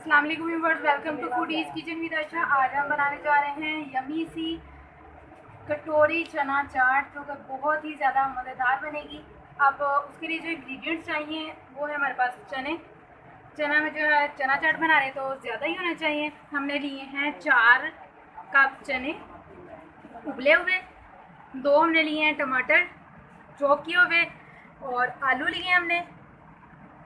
अस्सलाम वालेकुम viewers, welcome to foodies kitchen with Ayesha. आज हम बनाने जा रहे हैं यमी सी कटोरी चना चाट, जो कि बहुत ही ज़्यादा मज़ेदार बनेगी। अब उसके लिए जो इंग्रेडिएंट्स चाहिए वो है हमारे पास चना में जो है चना चाट बना रहे तो ज़्यादा ही होना चाहिए। हमने लिए हैं 4 कप चने उबले हुए, 2 हमने लिए हैं टमाटर चॉप किए हुए, और आलू लिए हमने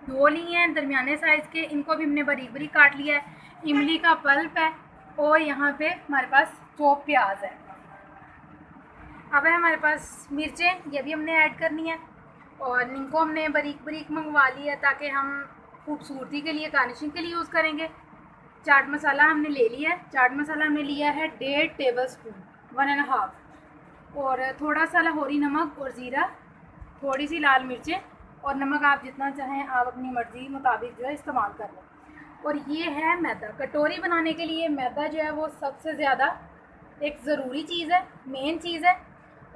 2 लिए हैं दरमियाने साइज़ के, इनको भी हमने बारीक बारीक काट लिया है। इमली का पल्प है, और यहाँ पे हमारे पास चॉप प्याज है। अब है हमारे पास मिर्चें, ये भी हमने ऐड करनी है, और इनको हमने बारीक बारीक मंगवा लिया है ताकि हम खूबसूरती के लिए गार्निशिंग के लिए यूज़ करेंगे। चाट मसाला हमने ले लिया है, चाट मसाला हमने लिया है 1.5 टेबल स्पून, 1.5, और थोड़ा सा लाहौरी नमक और ज़ीरा, थोड़ी सी लाल मिर्चें, और नमक आप जितना चाहें आप अपनी मर्ज़ी मुताबिक जो है इस्तेमाल कर लें। और ये है मैदा। कटोरी बनाने के लिए मैदा जो है वो सबसे ज़्यादा एक ज़रूरी चीज़ है, मेन चीज़ है।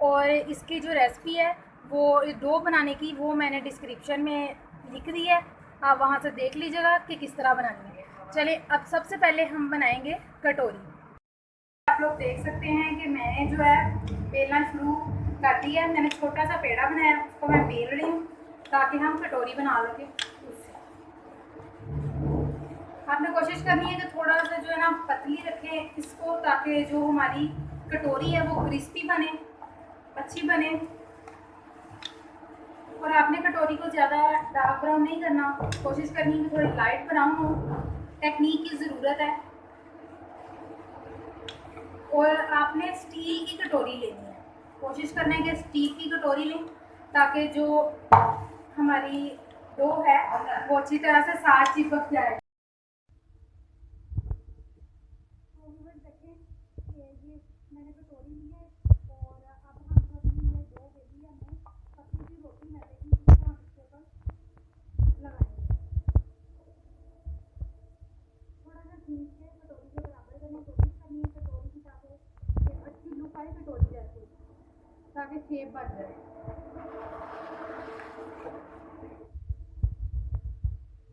और इसकी जो रेसिपी है वो डो बनाने की, वो मैंने डिस्क्रिप्शन में लिख दी है, आप वहाँ से देख लीजिएगा कि किस तरह बनानी है। चलिए अब सबसे पहले हम बनाएंगे कटोरी। आप लोग देख सकते हैं कि मैंने जो है बेलना शुरू कर दिया है। मैंने छोटा सा पेड़ा बनाया, उसको मैं बेल रही हूँ ताकि हम कटोरी बना लगे उससे। आपने कोशिश करनी है कि थोड़ा सा जो है ना पतली रखें इसको, ताकि जो हमारी कटोरी है वो क्रिस्पी बने, अच्छी बने। और आपने कटोरी को ज़्यादा डार्क ब्राउन नहीं करना, कोशिश करनी है कि थोड़ी लाइट ब्राउन हो। टेक्निक की ज़रूरत है। और आपने स्टील की कटोरी लेनी है, कोशिश करना है कि स्टील की कटोरी लें ताकि जो हमारी डो है वो अच्छी तरह से साथ चिपक जाए। देखें ये मैंने कटोरी ली है, और अब हम जो ये डो बेली है, हमें पतली सी रोटी मैदे की हम इसके ऊपर लगाएंगे। थोड़ा सा खींच के कटोरी के बराबर करने की कोशिश करनी है कटोरी की, ताकि एक अच्छी लुक आए कटोरी जैसे, ताकि शेप बन जाए।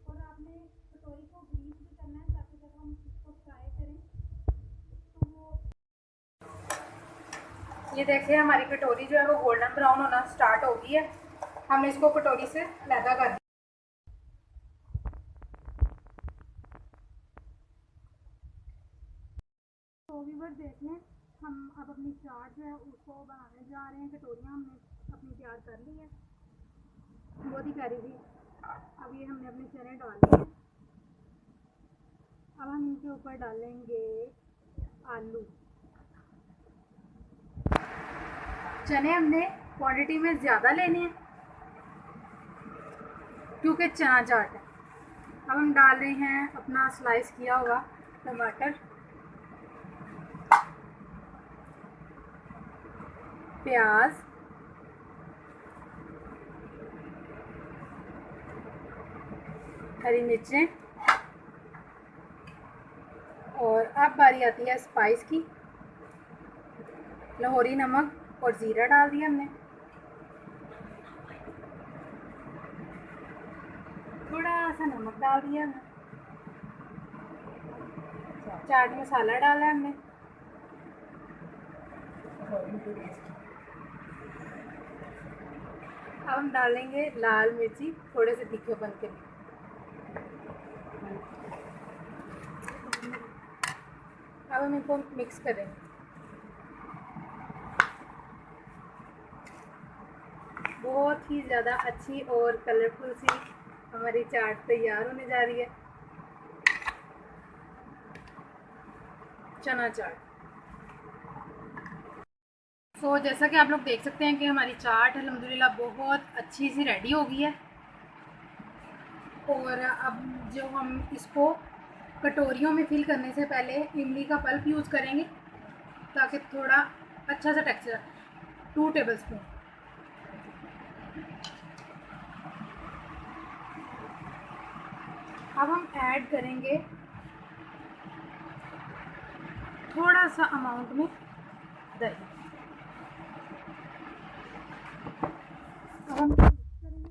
और आपने कटोरी को ग्रीस भी करना है ताकि जब हम इसको फ्राई करें तो वो, ये देखिए हमारी कटोरी जो है वो गोल्डन ब्राउन होना स्टार्ट हो गई है। हमने इसको कटोरी से लैदा कर दिया। तो व्यूअर्स देख लें, हम अब अपनी चाट जो है उसको बनाने जा रहे हैं। कटोरियाँ हमने अपनी तैयार कर ली है, बहुत ही प्यारी थी। अब ये हमने अपने चने डाल लिए। अब हम इनके ऊपर डालेंगे आलू। चने हमने क्वांटिटी में ज़्यादा लेने हैं क्योंकि चना चाट है। अब हम डाल रहे हैं अपना स्लाइस किया हुआ टमाटर, प्याज, हरी मिर्चें, और अब बारी आती है स्पाइस की। लाहौरी नमक और ज़ीरा डाल दिया हमने, थोड़ा सा नमक डाल दिया हमने, चाट मसाला डाला हमने, अब हम डालेंगे लाल मिर्ची थोड़े से तीखेपन के लिए। अब हम इनको मिक्स करेंगे। बहुत ही ज़्यादा अच्छी और कलरफुल सी हमारी चाट तैयार होने जा रही है, चना चाट। तो जैसा कि आप लोग देख सकते हैं कि हमारी चाट अल्हम्दुलिल्लाह बहुत अच्छी सी रेडी हो गई है। और अब जो हम इसको कटोरियों में फिल करने से पहले इमली का पल्प यूज़ करेंगे ताकि थोड़ा अच्छा सा टेक्सचर। 2 table spoon. अब हम ऐड करेंगे थोड़ा सा अमाउंट में दही। अब हम मिक्स करेंगे।